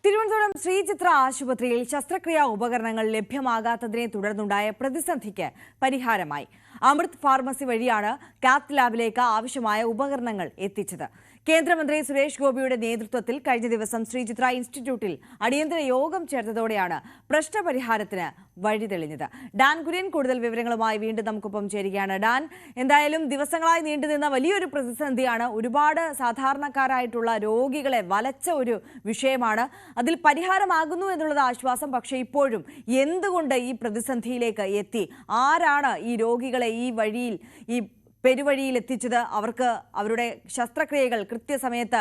തിരുവനന്തപുരം ശ്രീചിത്ര ആശുപത്രിയിൽ ശസ്ത്രക്രിയാ ഉപകരണങ്ങൾ ലഭ്യമാകാത്തതിനെ തുടർന്നുണ്ടായ പ്രതിസന്ധിക്ക് പരിഹാരമായി. അമൃത് ഫാർമസി വഴിയാണ് കാത്ത് ലാബിലേക്ക് ആവശ്യമായ ഉപകരണങ്ങൾ എത്തിച്ചത്. കേന്ദ്രമന്ത്രി സുരേഷ് ഗോപിയുടെ നേതൃത്വത്തിൽ കഴിഞ്ഞ ദിവസം ശ്രീചിത്ര ഇൻസ്റ്റിറ്റ്യൂട്ടിൽ അടിയന്തര യോഗം ചേർന്നതോടെയാണ് പ്രശ്നപരിഹാരത്തിന് വഴി തെളിഞ്ഞത്. ഡാൻ കുര്യൻ കൂടുതൽ വിവരങ്ങളുമായി വീണ്ടും നമുക്കൊപ്പം ചേരുകയാണ്. ഡാൻ, എന്തായാലും ദിവസങ്ങളായി നീണ്ടുനിന്ന വലിയൊരു പ്രതിസന്ധിയാണ്. ഒരുപാട് സാധാരണക്കാരായിട്ടുള്ള രോഗികളെ വലച്ച ഒരു വിഷയമാണ്. അതിൽ പരിഹാരമാകുന്നു എന്നുള്ളത് ആശ്വാസം. പക്ഷേ ഇപ്പോഴും എന്തുകൊണ്ട് ഈ പ്രതിസന്ധിയിലേക്ക് എത്തി? ആരാണ് ഈ രോഗികളെ ഈ വഴിയിൽ, ഈ പെരുവഴിയിൽ എത്തിച്ചത്? അവർക്ക് അവരുടെ ശസ്ത്രക്രിയകൾ കൃത്യസമയത്ത്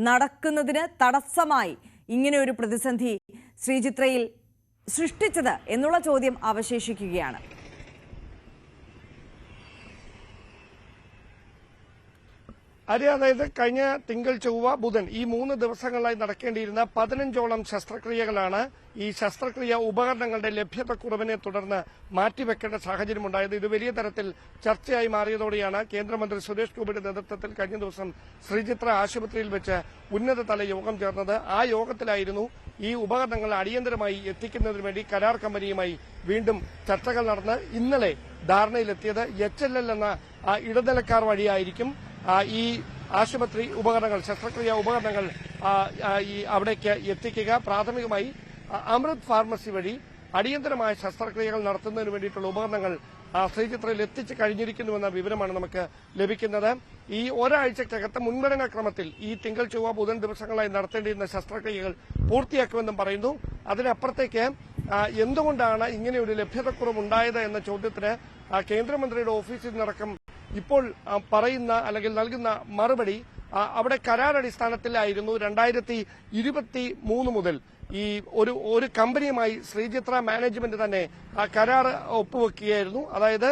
നടക്കുന്നതിന് തടസ്സമായി ഇങ്ങനെ ഒരു പ്രതിസന്ധി ശ്രീചിത്രയിൽ സൃഷ്ടിച്ചത് എന്നുള്ള ചോദ്യം അവശേഷിക്കുകയാണ്. അതായത് കഴിഞ്ഞ തിങ്കൾ, ചൊവ്വ, ബുധൻ ഈ 3 ദിവസങ്ങളായി നടക്കേണ്ടിയിരുന്ന 15ഓളം ശസ്ത്രക്രിയകളാണ് ഈ ശസ്ത്രക്രിയ ഉപകരണങ്ങളുടെ ലഭ്യതക്കുറവിനെ തുടർന്ന് മാറ്റിവെക്കേണ്ട സാഹചര്യമുണ്ടായത്. ഇത് വലിയ തരത്തിൽ ചർച്ചയായി മാറിയതോടെയാണ് കേന്ദ്രമന്ത്രി സുരേഷ് ഗോപിയുടെ നേതൃത്വത്തിൽ കഴിഞ്ഞ ദിവസം ശ്രീചിത്ര ആശുപത്രിയിൽ വെച്ച് ഉന്നതതല യോഗം ചേർന്നത്. ആ യോഗത്തിലായിരുന്നു ഈ ഉപകരണങ്ങൾ അടിയന്തരമായി എത്തിക്കുന്നതിന് വേണ്ടി കരാർ കമ്പനിയുമായി വീണ്ടും ചർച്ചകൾ നടന്ന് ഇന്നലെ ധാരണയിലെത്തിയത്. HLL എന്ന ഇടനിലക്കാർ വഴിയായിരിക്കും ഈ ആശുപത്രി ഉപകരണങ്ങൾ, ശസ്ത്രക്രിയാ ഉപകരണങ്ങൾ അവിടേക്ക് എത്തിക്കുക. പ്രാഥമികമായി അമൃത് ഫാർമസി വഴി അടിയന്തരമായ ശസ്ത്രക്രിയകൾ നടത്തുന്നതിന് വേണ്ടിയിട്ടുള്ള ഉപകരണങ്ങൾ ശ്രീചിത്രയിൽ എത്തിച്ചു കഴിഞ്ഞിരിക്കുന്നുവെന്ന വിവരമാണ് നമുക്ക് ലഭിക്കുന്നത്. ഈ ഒരാഴ്ചക്കകത്ത് മുൻഗണനാ ക്രമത്തിൽ ഈ തിങ്കൾ, ചൊവ്വ, ബുധൻ ദിവസങ്ങളായി നടത്തേണ്ടിയിരുന്ന ശസ്ത്രക്രിയകൾ പൂർത്തിയാക്കുമെന്നും പറയുന്നു. അതിനപ്പുറത്തേക്ക് എന്തുകൊണ്ടാണ് ഇങ്ങനെ ഒരു ലഭ്യതക്കുറവുണ്ടായത് എന്ന ചോദ്യത്തിന് കേന്ദ്രമന്ത്രിയുടെ ഓഫീസിൽ നിന്നടക്കം ഇപ്പോൾ പറയുന്ന അല്ലെങ്കിൽ നൽകുന്ന മറുപടി അവിടെ കരാറടിസ്ഥാനത്തിലായിരുന്നു 2023 മുതൽ ഈ ഒരു കമ്പനിയുമായി ശ്രീചിത്ര മാനേജ്മെന്റ് തന്നെ കരാർ ഒപ്പുവെക്കുകയായിരുന്നു. അതായത്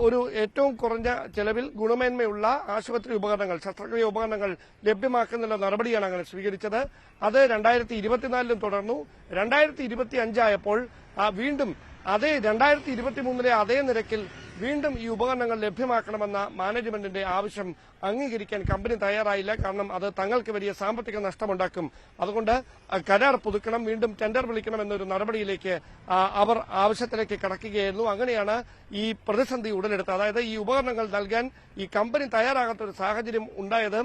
ഒരു ഏറ്റവും കുറഞ്ഞ ചെലവിൽ ഗുണമേന്മയുള്ള ആശുപത്രി ഉപകരണങ്ങൾ, ശസ്ത്രക്രിയ ഉപകരണങ്ങൾ ലഭ്യമാക്കുന്നതിനുള്ള നടപടിയാണ് അങ്ങനെ സ്വീകരിച്ചത്. അത് 2024 തുടർന്നു. 2025 ആയപ്പോൾ വീണ്ടും അതേ 2023 അതേ നിരക്കിൽ വീണ്ടും ഈ ഉപകരണങ്ങൾ ലഭ്യമാക്കണമെന്ന മാനേജ്മെന്റിന്റെ ആവശ്യം അംഗീകരിക്കാൻ കമ്പനി തയ്യാറായില്ല. കാരണം അത് തങ്ങൾക്ക് വലിയ സാമ്പത്തിക നഷ്ടമുണ്ടാക്കും. അതുകൊണ്ട് കരാർ പുതുക്കണം, വീണ്ടും ടെൻഡർ വിളിക്കണം എന്നൊരു നടപടിയിലേക്ക് അവർ ആവശ്യത്തിലേക്ക് കടക്കുകയായിരുന്നു. അങ്ങനെയാണ് ഈ പ്രതിസന്ധി ഉടലെടുത്തത്. അതായത് ഈ ഉപകരണങ്ങൾ നൽകാൻ ഈ കമ്പനി തയ്യാറാകാത്ത ഒരു സാഹചര്യം ഉണ്ടായത്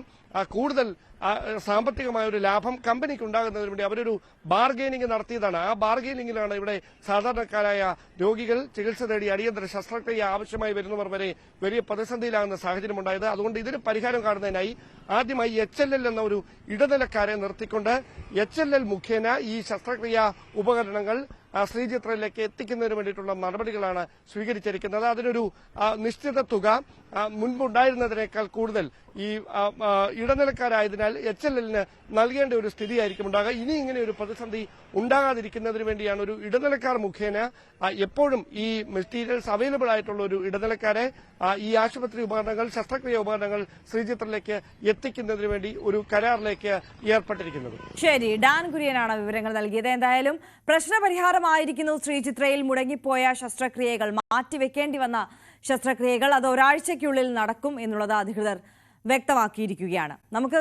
കൂടുതൽ സാമ്പത്തികമായ ഒരു ലാഭം കമ്പനിക്ക് ഉണ്ടാകുന്നതിന് വേണ്ടി അവരൊരു ബാർഗെയിനിങ് നടത്തിയതാണ്. ആ ബാർഗെയിനിങ്ങിലാണ് ഇവിടെ സാധാരണക്കാരായ രോഗികൾ ചികിത്സ തേടി അടിയന്തര ശസ്ത്രക്രിയ ആവശ്യമായി വരുന്നവർ വരെ വലിയ പ്രതിസന്ധിയിലാകുന്ന സാഹചര്യമുണ്ടായത്. അതുകൊണ്ട് ഇതിന് പരിഹാരം കാണുന്നതിനായി ആദ്യമായി HLL എന്ന ഒരു ഇടനിലക്കാരെ നിർത്തിക്കൊണ്ട് HLL മുഖേന ഈ ശസ്ത്രക്രിയ ഉപകരണങ്ങൾ ശ്രീചിത്രയിലേക്ക് എത്തിക്കുന്നതിന് വേണ്ടിയിട്ടുള്ള നടപടികളാണ് സ്വീകരിച്ചിരിക്കുന്നത്. അതിനൊരു നിശ്ചിത തുക മുൻപുണ്ടായിരുന്നതിനേക്കാൾ കൂടുതൽ ഈ ഇടനിലക്കാരായതിനാൽ HLLന് നൽകേണ്ട ഒരു സ്ഥിതിയായിരിക്കും ഉണ്ടാകുക. ഇനി ഇങ്ങനെ ഒരു പ്രതിസന്ധി ഉണ്ടാകാതിരിക്കുന്നതിന് വേണ്ടിയാണ് ഒരു ഇടനിലക്കാർ മുഖേന എപ്പോഴും ഈ മെറ്റീരിയൽസ് അവൈലബിൾ ആയിട്ടുള്ള ഒരു ഇടനിലക്കാരെ ഈ ആശുപത്രി ഉപകരണങ്ങൾ, ശസ്ത്രക്രിയ ഉപകരണങ്ങൾ ശ്രീചിത്രയിലേക്ക് എത്തിക്കുന്നതിന് വേണ്ടി ഒരു കരാറിലേക്ക് ഏർപ്പെട്ടിരിക്കുന്നത്. ശരി, ഡാൻ കുര്യനാണ് വിവരങ്ങൾ നൽകിയത്. എന്തായാലും പ്രശ്നപരിഹാരമായിരിക്കുന്നു ശ്രീചിത്രയിൽ മുടങ്ങിപ്പോയ ശസ്ത്രക്രിയകൾ, മാറ്റിവെക്കേണ്ടി വന്ന ശസ്ത്രക്രിയകൾ. അത് ഒരാഴ്ചയ്ക്കുള്ളിൽ നടക്കും എന്നുള്ളത് അധികൃതർ വ്യക്തമാക്കിയിരിക്കുകയാണ്. നമുക്ക്